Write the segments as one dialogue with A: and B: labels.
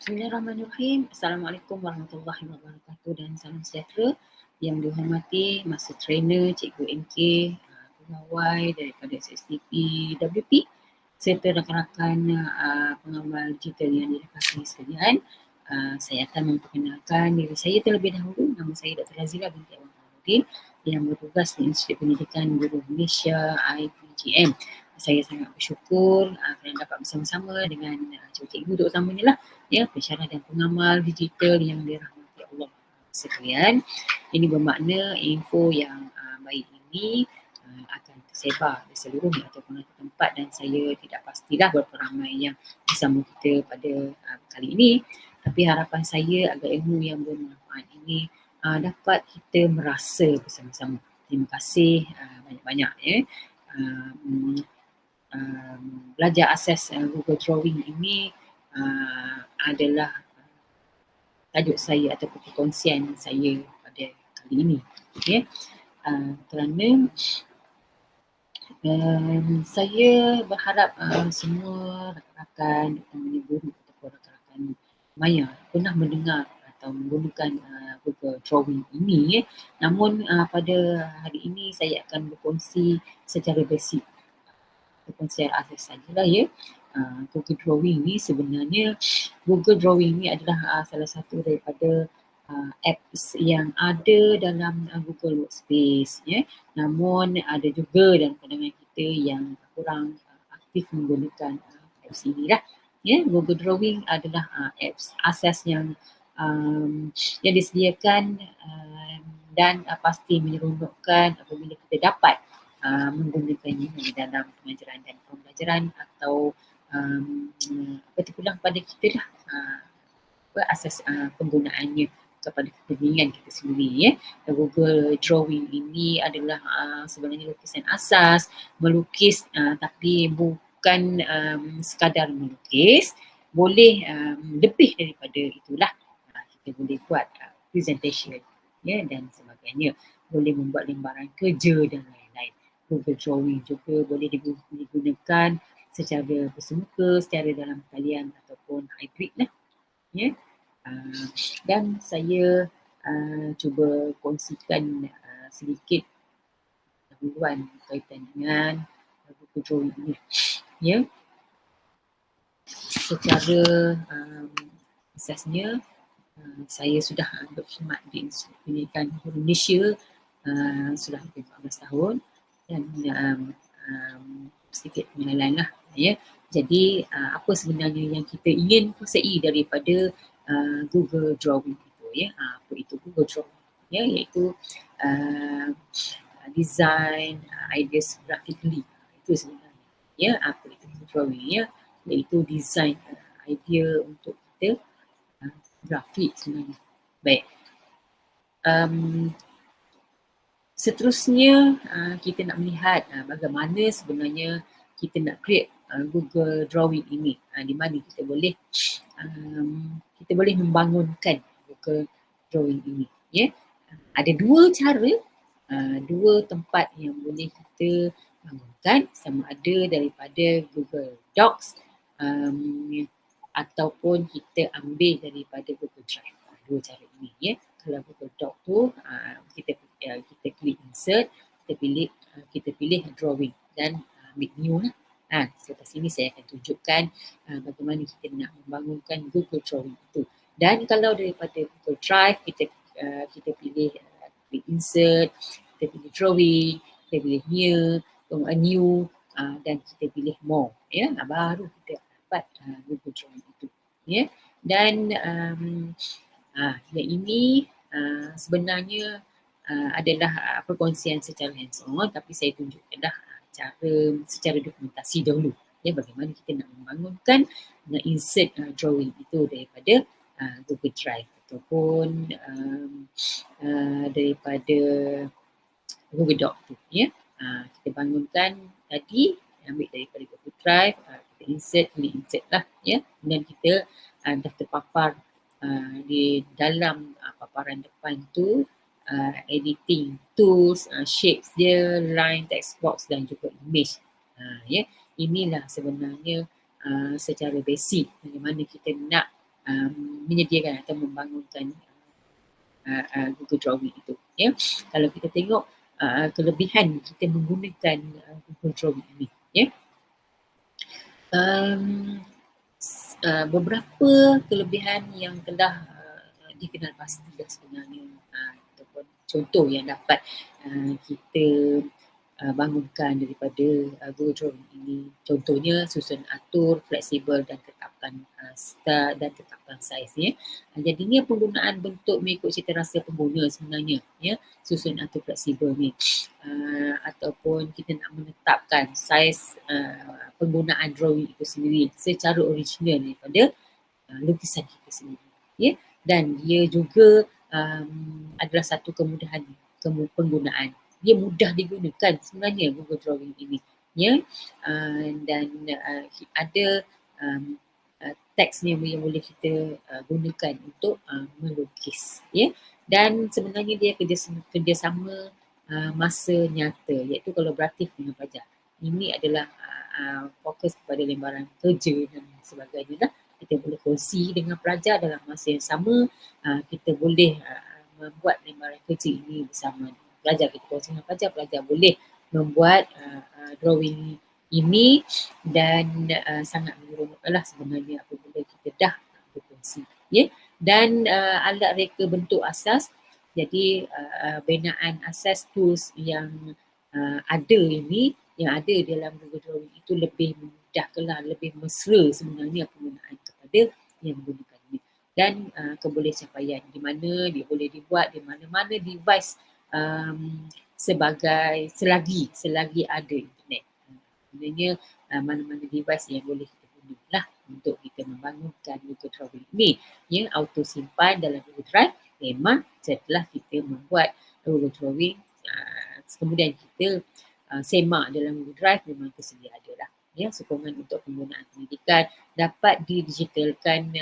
A: Bismillahirrahmanirrahim. Assalamualaikum warahmatullahi wabarakatuh dan salam sejahtera yang dihormati Master Trainer Cikgu NK, pegawai daripada SSTP WP serta rakan-rakan pengamal digital yang dirahmati sekalian. Saya akan memperkenalkan diri saya terlebih dahulu. Nama saya Dr. Razila binti Abang Fahrudin yang bertugas di Institut Pendidikan Guru Malaysia IPGM. Saya sangat bersyukur kerana dapat bersama-sama dengan cikgu terutamanya lah, ya, pensyarah dan pengamal digital yang dirahmati Allah sekalian. Ini bermakna info yang baik ini akan tersebar di seluruh ataupun tempat dan saya tidak pastilah berapa ramai yang bersama kita pada kali ini. Tapi harapan saya agar ilmu yang bermanfaat ini dapat kita merasa bersama-sama. Terima kasih banyak-banyak ya. Belajar akses Google Drawing ini adalah tajuk saya ataupun perkongsian saya pada kali ini. Okay. Kerana saya berharap semua rakan-rakan, teman-teman guru ataupun rakan-rakan maya pernah mendengar atau menggunakan Google Drawing ini. Namun pada hari ini saya akan berkongsi secara basic. Berkongsi akses sajalah ya. Google Drawing ni sebenarnya Google Drawing ni adalah salah satu daripada apps yang ada dalam Google Workspace ya. Namun ada juga dalam pandangan kita yang kurang aktif menggunakan apps ini lah. Ya, Google Drawing adalah apps akses yang disediakan dan pasti menyeronokkan apabila kita dapat menggunakannya di dalam pengajaran dan pembelajaran atau terpulang pada kita lah asas penggunaannya kepada kepentingan kita sendiri ya. Google Drawing ini adalah sebenarnya lukisan asas, melukis tapi bukan sekadar melukis, boleh lebih daripada itulah. Kita boleh buat presentation ya dan sebagainya, boleh membuat lembaran kerja dan lain-lain. Google Drawing juga boleh digunakan secara bersemuka, secara dalam talian ataupun hybrid lah. Ya. Dan saya cuba kongsikan sedikit dahuluan berkaitan dengan Google Drawing ini. Ya. Secara asasnya saya sudah berkhidmat di Institut Pendidikan Guru Malaysia sudah lebih 14 tahun dan sedikit pengenalan lah ya. Jadi apa sebenarnya yang kita ingin kuasai daripada Google Drawing itu ya. Apa itu Google Drawing ya, iaitu design ideas graphically, itu sebenarnya ya. Apa itu Google Drawing ya, iaitu design idea untuk kita grafik sebenarnya. Baik. Seterusnya kita nak melihat bagaimana sebenarnya kita nak create Google Drawing ini, di mana kita boleh membangunkan Google Drawing ini ya. Ada dua cara, dua tempat yang boleh kita bangunkan, sama ada daripada Google Docs ataupun kita ambil daripada Google Drive. Dua cara ini ya. Kalau Google Doc tu kita klik insert, kita pilih drawing dan make new lah. Selepas ini saya akan tunjukkan bagaimana kita nak membangunkan Google Drawing itu. Dan kalau daripada Google Drive kita pilih klik insert, kita pilih drawing, kita pilih new dan kita pilih more ya. Baru kita dapat Google Drawing itu ya. Dan yang ini sebenarnya adalah perkongsian secara hands-on, tapi saya tunjukkanlah cara secara dokumentasi dahulu ya, bagaimana kita nak membangunkan, nak insert drawing itu daripada Google Drive ataupun daripada Google Doc tu ya. Kita bangunkan tadi, ambil daripada Google Drive, kita insert lah ya, dan kita dah terpapar di dalam paparan depan tu editing tools, shapes dia, line, text box dan juga image. Ya, inilah sebenarnya secara basic bagaimana kita nak menyediakan atau membangunkan Google Drawing itu. Ya, kalau kita tengok kelebihan kita menggunakan Google Drawing ini, ya, beberapa kelebihan yang telah dikenal pasti sebenarnya, ataupun contoh yang dapat kita bangunkan daripada Google Drawing ini. Contohnya susun atur, fleksibel dan tetapkan start dan tetapkan saiz, ya. Jadinya penggunaan bentuk mengikut cita rasa pengguna sebenarnya, ya, susun atur fleksibel ni, ataupun kita nak menetapkan saiz penggunaan drawing itu sendiri secara original daripada lukisan kita sendiri, ya. Dan dia juga adalah satu kemudahan penggunaan. Dia mudah digunakan sebenarnya Google Drawing ini, ya. Dan ada teks yang boleh kita gunakan untuk melukis, ya. Dan sebenarnya dia kerjasama masa nyata, iaitu kolaboratif dengan pelajar. Ini adalah fokus kepada lembaran kerja dan sebagainya lah. Kita boleh kongsi dengan pelajar dalam masa yang sama. Kita boleh membuat lembaran kerja ini bersama pelajar. Kita kongsi dengan pelajar, pelajar boleh membuat drawing ini dan sangat menyeronokkanlah sebenarnya apabila kita dah berkongsi, ya. Dan alat reka bentuk asas, jadi binaan asas tools yang ada ini, yang ada dalam Google Drawing itu lebih memudahkanlah, lebih mesra sebenarnya penggunaan kepada yang menggunakan ini. Dan kebolehcapaian di mana dia boleh dibuat di mana-mana device selagi ada internet. Sebenarnya mana-mana device yang boleh kita gunakan untuk kita membangunkan Google Drawing ini, ya. Auto simpan dalam Google Drive memang setelah kita membuat Google Drawing, kemudian kita semak dalam Google Drive memang tersedia ada lah, ya. Sokongan untuk penggunaan pendidikan dapat didigitalkan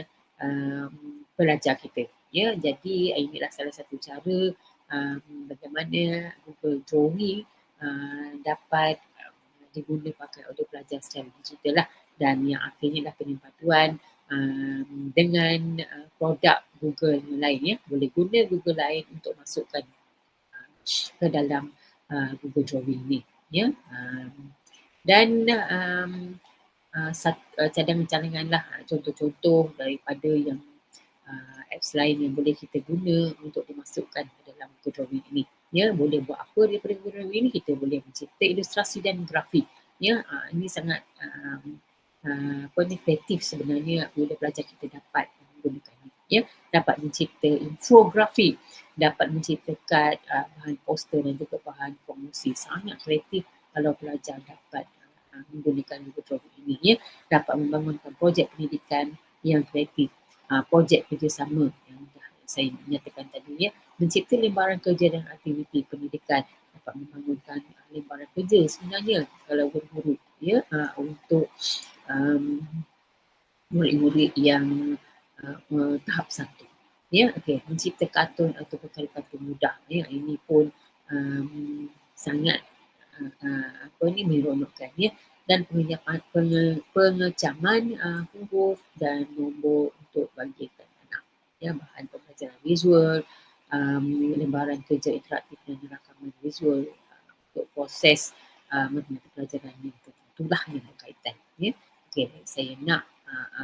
A: pelajar kita, ya. Jadi inilah salah satu cara bagaimana Google Drawing dapat diguna pakai oleh pelajar secara digital lah, dan yang akhirnya dah penyempatuan dengan produk Google yang lain, ya. Boleh guna Google lain untuk masukkan ke dalam Google Drawing ni, ya. Dan cadangan-cadangan lah, contoh-contoh daripada yang apps lain yang boleh kita guna untuk dimasukkan ke dalam Google Drawing ini, ya. Boleh buat apa daripada Google Drawing ini? Kita boleh mencipta ilustrasi dan grafik, ya. Ini sangat kreatif sebenarnya bila pelajar kita dapat menggunakan ini, ya. Dapat mencipta infografik, dapat menciptakan bahan poster dan juga bahan promosi. Sangat kreatif kalau pelajar dapat menggunakan Google Drawing ini, ya. Dapat membangunkan projek pendidikan yang kreatif, projek kerjasama yang saya nyatakan tadi, ya. Mencipta lembaran kerja dan aktiviti pendidikan, dapat membangunkan lembaran kerja sebenarnya kalau guru-guru, ya, untuk murid-murid yang tahap 1, ya. Okey, mencipta kartun atau karikatun mudah, ya. Ini pun sangat menyeronokkan, ya. Dan pengecaman huruf dan nombor untuk bagikan anak, ya. Bahan pembelajaran visual, lembaran kerja interaktif dan rakaman visual untuk proses matematik pelajaran yang tertentulah yang berkaitan, ya. Okey, saya nak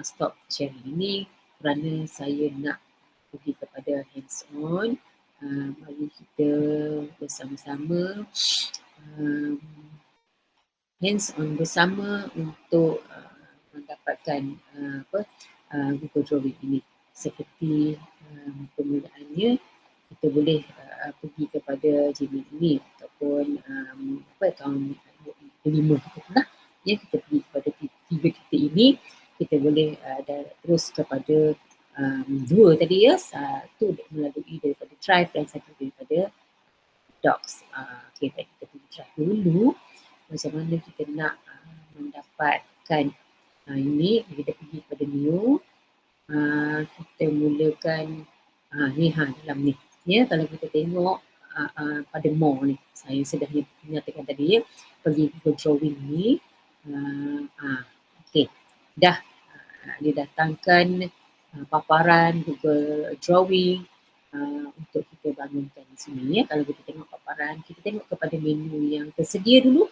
A: stop sharing ini kerana saya nak pergi kepada hands on. Mari kita bersama-sama hands on bersama untuk mendapatkan Google Drawing ini. Seperti penggunaannya, kita boleh pergi kepada Gmail ini ataupun akaun 5 kita lah, ya. Kita pergi kepada 3 titik ini, kita boleh terus kepada 2 tadi, ya. Satu melalui daripada Drive dan satu daripada Docs. Okey, baik, kita pergi Drive dulu. Macam mana kita nak mendapatkan ini, kita pergi kepada new, kita mulakan ni dalam ni, ya. Kalau kita tengok pada more ni, saya sudah nyatakan tadi, ya, pergi Google Drawing ni, okey, dah didatangkan paparan Google Drawing untuk kita bangunkan di sini ya. Kalau kita tengok paparan, kita tengok kepada menu yang tersedia dulu,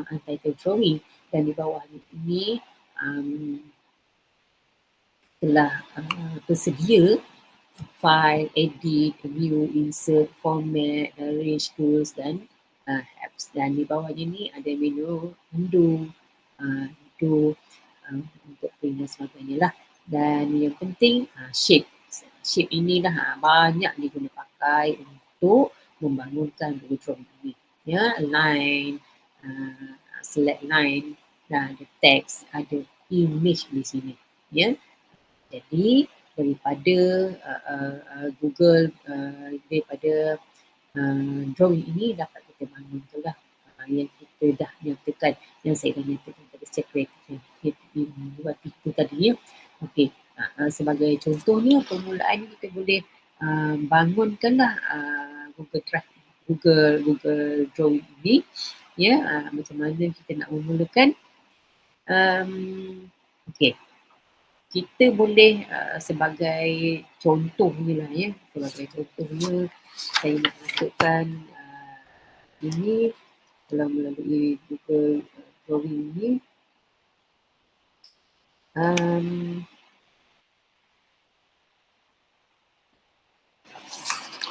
A: Untitled Drawing, dan di bawah ini telah tersedia file, edit, view, insert, format, arrange, tools dan apps. Dan di bawahnya ni ada menu undo, undo untuk print dan sebagainya lah. Dan yang penting shape. Shape inilah banyak diguna pakai untuk membangunkan Google Drawing ini. Ya, line, select line, dan ada text, ada image di sini. Ya, jadi daripada Google, daripada drawing ini dapat kita bangunkan lah yang kita dah nyatakan, yang saya dah nyatakan tadi, separate yang buat itu tadi ya. Okey, sebagai contohnya permulaan kita boleh bangunkanlah Google Drive, Google Drawing ini ya. Macam mana kita nak memulakan. Okey, kita boleh sebagai contohnya lah ya, sebagai contohnya saya nak masukkan ini dalam melalui Google Drawing ini.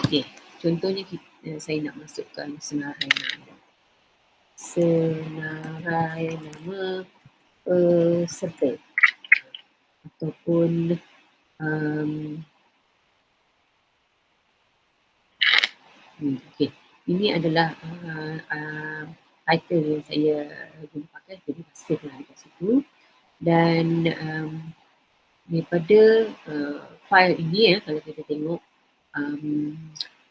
A: Okey, contohnya saya nak masukkan senarai nama peserta ataupun okey, ini adalah title yang saya guna pakai, jadi save lah kat situ. Dan daripada file ini ya, kalau kita tengok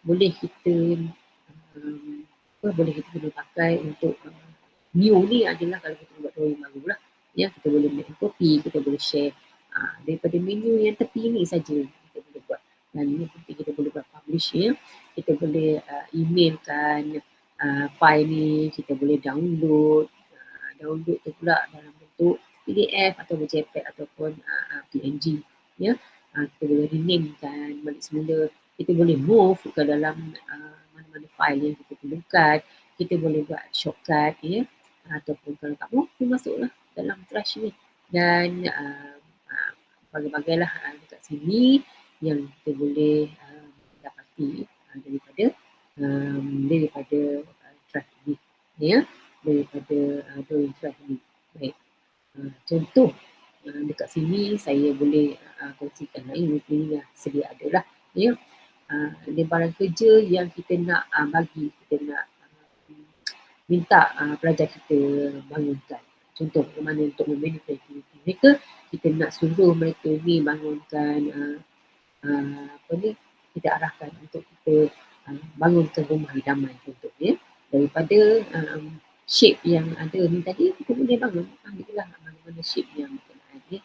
A: boleh kita boleh kita guna pakai untuk new ni adalah kalau kita buat drawing baru lah ya, kita boleh make copy, kita boleh share daripada menu yang tepi ni saja kita boleh buat. Dan ini penting, kita boleh buat publish ya, kita boleh emailkan file ni, kita boleh download tu pula dalam bentuk PDF atau JPEG ataupun PNG ya. Kita boleh renamekan balik semula, kita boleh move ke dalam mana-mana file yang kita perlukan, kita boleh buat shortcut ya, ataupun kalau tak mau kita masuklah dalam trash ni. Dan bagai-bagai lah dekat sini yang kita boleh dapati daripada trash ni ya, daripada drawing trash ni. Baik, contoh dekat sini saya boleh kongsikan ini dah sedia ada lah ya. Lembaran kerja yang kita nak bagi, kita nak minta pelajar kita bangunkan. Contoh bagaimana untuk membina kreativiti mereka, kita nak suruh mereka ni bangunkan kita arahkan untuk kita bangunkan rumah idaman contohnya. Daripada shape yang ada ni tadi, kita boleh bangun, ambillah mana-mana shape yang kita nak ada.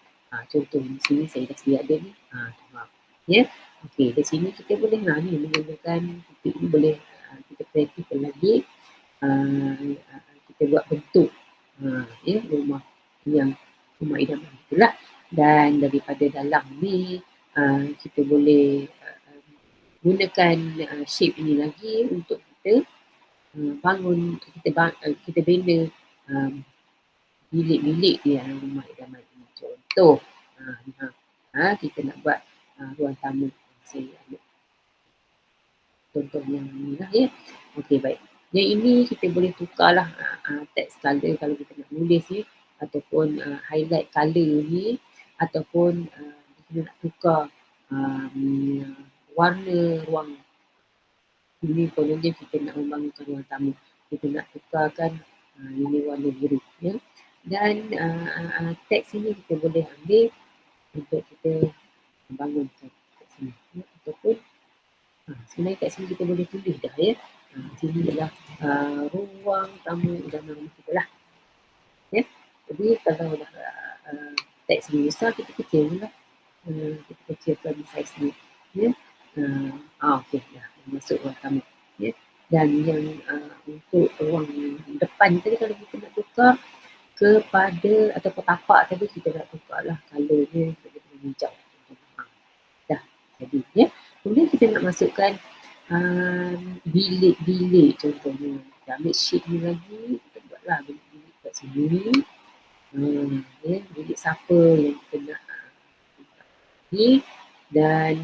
A: Contoh di sini saya dah sedia ada ni, ya. Okey, di sini kita boleh ni menggunakan titik ni, boleh kita kreatif lagi, kita buat bentuk ya, rumah idaman itulah. Dan daripada dalam ni kita boleh gunakan shape ini lagi untuk kita bangun, kita bina bilik-bilik di dalam rumah idaman ini. Contoh kita nak buat ruang tamu, saya ambil contoh yang ni lah ya. Okey, baik. Yang ini kita boleh tukarlah text color kalau kita nak nulis ni, ataupun highlight color ni, ataupun kita nak tukar warna ruang ini. Kononnya kita nak membangunkan ruang tamu, kita nak tukarkan ini warna biru ya. Dan teks ini kita boleh ambil untuk kita bangunkan kat sini ya. Ataupun sebenarnya kat sini kita boleh tulis dah ya. Sini adalah ruang tamu idaman rumah kita lah ya. Jadi kalau dah teks ni besar, kita kecil lah, kita kecilkan size ni ya. Okey, dah masuk ruang tamu ya. Dan yang untuk ruang depan tadi, kalau kita nak tukar kepada ataupun tapak tadi, kita nak tukar lah colornya kepada hijau. kita nak masukkan bilik-bilik contohnya. Kita ambil sheet ni lagi, kita buatlah bilik-bilik kat sini. Bilik siapa yang kita nak ni, dan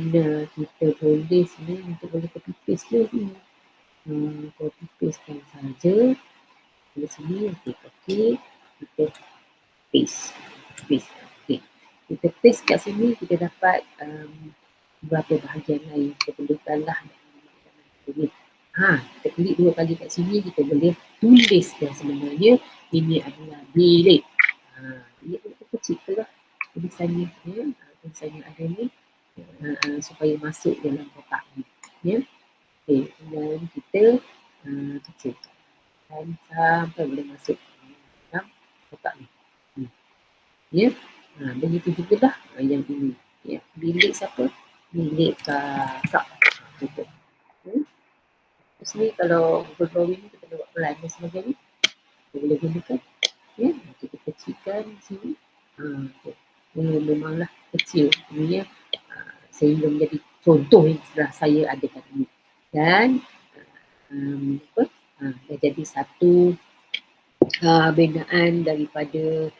A: kita boleh sebenarnya untuk boleh copy paste ke ni. Copy pastekan saja di sini. Okey, kita paste. Okey, kita paste kat sini, kita dapat beberapa bahagian lain kita perlukan lah. Kita klik 2 kali kat sini, kita boleh tulis dan sebenarnya ini adalah bilik. Bilik kecil lah tulisannya, tulisannya ada ni supaya masuk dalam kotak ni, ya. Okey, dan kita kecilkan dan sampai boleh masuk dalam kotak ni. Ya, begitu juga lah yang ini. Ya, bilik siapa? Bilik kakak. Betul. Terus ni kalau Google Drawing ni kita buat pelan dan sebagainya, kita boleh gunakan. Ya, kita kecilkan sini. Ini memanglah kecil. Ini sehingga menjadi contoh yang sudah saya adakan ini. Dan dah jadi satu binaan daripada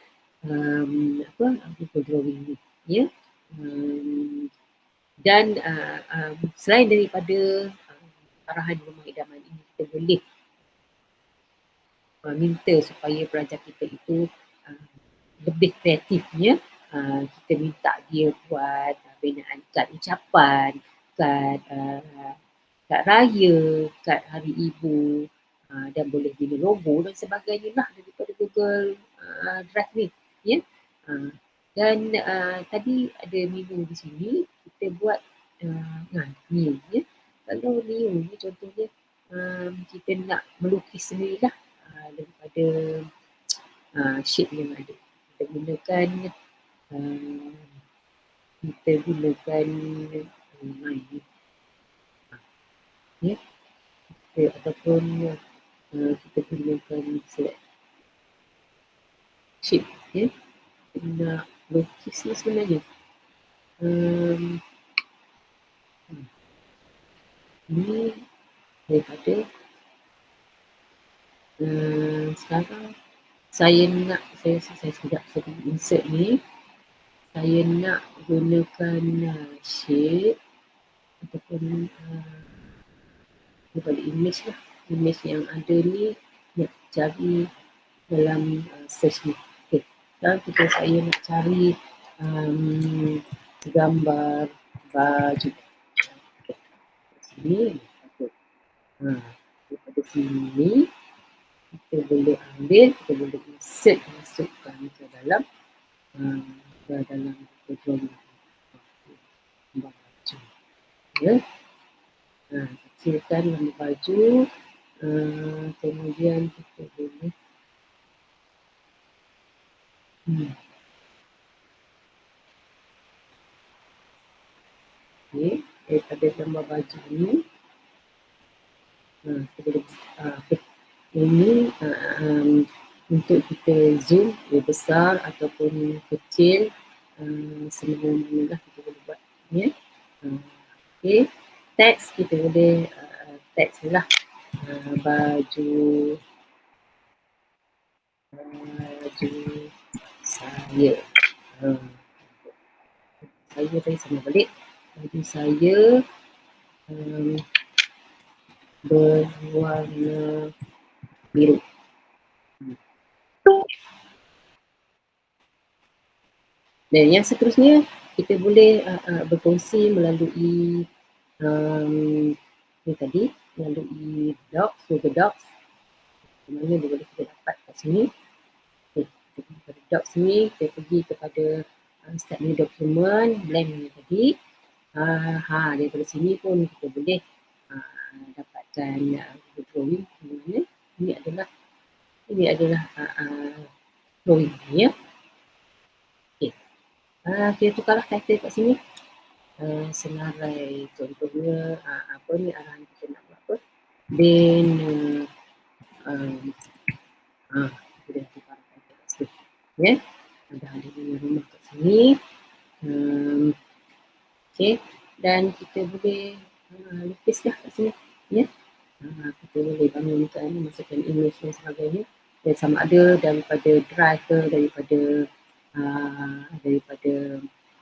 A: Google Drawing ni. Ya. Dan selain daripada arahan rumah idaman ini, kita boleh minta supaya pelajar kita itu lebih kreatifnya. Kita minta dia buat binaan kad ucapan, kad raya, kad hari ibu, dan boleh guna logo dan sebagainya lah daripada Google Drive ni. Ya. Dan tadi ada menu di sini, kita buat new, ya. Kalau new ni contohnya kita nak melukis sendirilah daripada shape yang ada. Kita gunakan ya, ataupun kita gunakan select shape, ya. Kita nak lukis ni sebenarnya ni daripada sekarang saya sudah insert ni, saya nak gunakan shape ataupun daripada image lah, image yang ada ni nak cari dalam search ni. Okay. Dan saya nak cari gambar baju. Okay. Sini daripada sini kita boleh ambil, kita boleh insert, masukkan ke dalam tujuan gambar baju. Ya. Kecilkan gambar baju, kemudian kita boleh daripada gambar baju ni kita boleh ini untuk kita zoom lebih besar ataupun kecil, semua-mula lah kita boleh buat, ya. Okay, teks kita boleh teks lah baju saya. Saya sama balik baju saya berwarna biru. Dan yang seterusnya kita boleh berkongsi melalui ni tadi, melalui Docs, Google Docs. Mana dia boleh kita dapat kat sini. Okay, kita pergi pada Docs ni, kita pergi kepada start new document, blank ni tadi. Daripada sini pun kita boleh dapatkan Google Drawing. Mana ini adalah drawing ni, ya. Okay. Kita tukarlah title kat sini. Senarai contohnya apa ni arahan kita nak buat apa. Then kita dah tukar title kat sini, ya. Ada rumah kat sini. Okay. Dan kita boleh lukis dah kat sini. Ya. Kita boleh bangunkan, masukkan image dan sebagainya. Dan sama ada daripada drive ke, daripada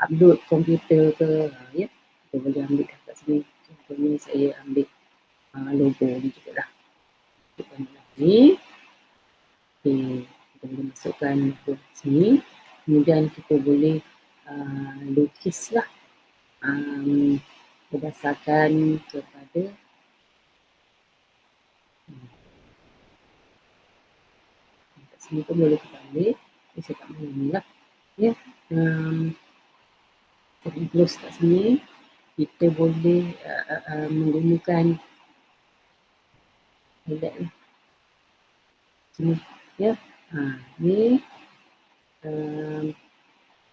A: upload komputer ke, ya. Kita boleh ambil kat sini. Contohnya saya ambil logo ni juga lah. Kita ni. Okay. Kita boleh masukkan ke sini. Kemudian kita boleh lukislah berdasarkan kepada kat sini pun boleh kita ambil. Saya tak mahu ni lah. Ya. Kita close kat sini. Kita boleh menggunakan highlight ni. Sini. Ya. Ni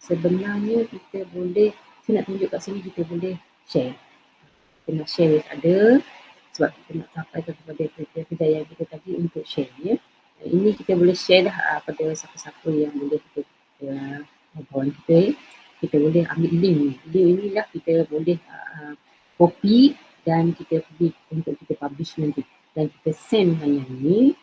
A: sebenarnya kita boleh, saya nak tunjuk kat sini, kita boleh share. Kita nak share ada sebab kita nak sampai kepada kejayaan kita tadi untuk share, ya. Ini kita boleh share dah pada siapa-siapa yang boleh kita kawan kita, ya. Kita boleh ambil link ni. Link ni lah kita boleh copy dan kita pergi untuk kita publish nanti. Dan kita send yang ni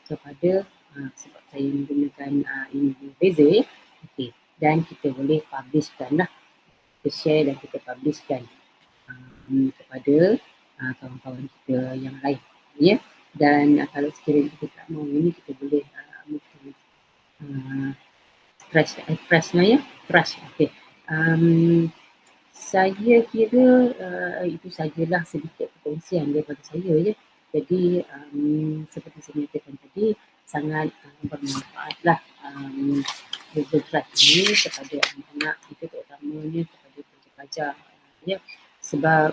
A: kepada sebab saya menggunakan ini Razer, okay. Dan kita boleh publishkan lah, kita share dan kita publishkan kepada kawan-kawan kita yang lain, ya. Dan kalau sekiranya kita tak mahu ini, kita boleh trash ya, trash. Okay. Saya kira itu sajalah sedikit perkongsian daripada saya, ya. Jadi seperti saya nyatakan tadi, sangat bermanfaatlah Google Drive ini kepada anak-anak kita, terutamanya kepada pelajar-pelajar, ya. Sebab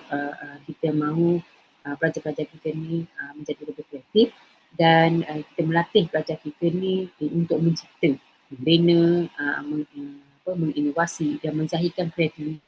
A: kita mahu pelajar-pelajar kita ni menjadi lebih kreatif dan kita melatih pelajar kita ni untuk mencipta, membina, menginovasi dan menzahirkan kreativitas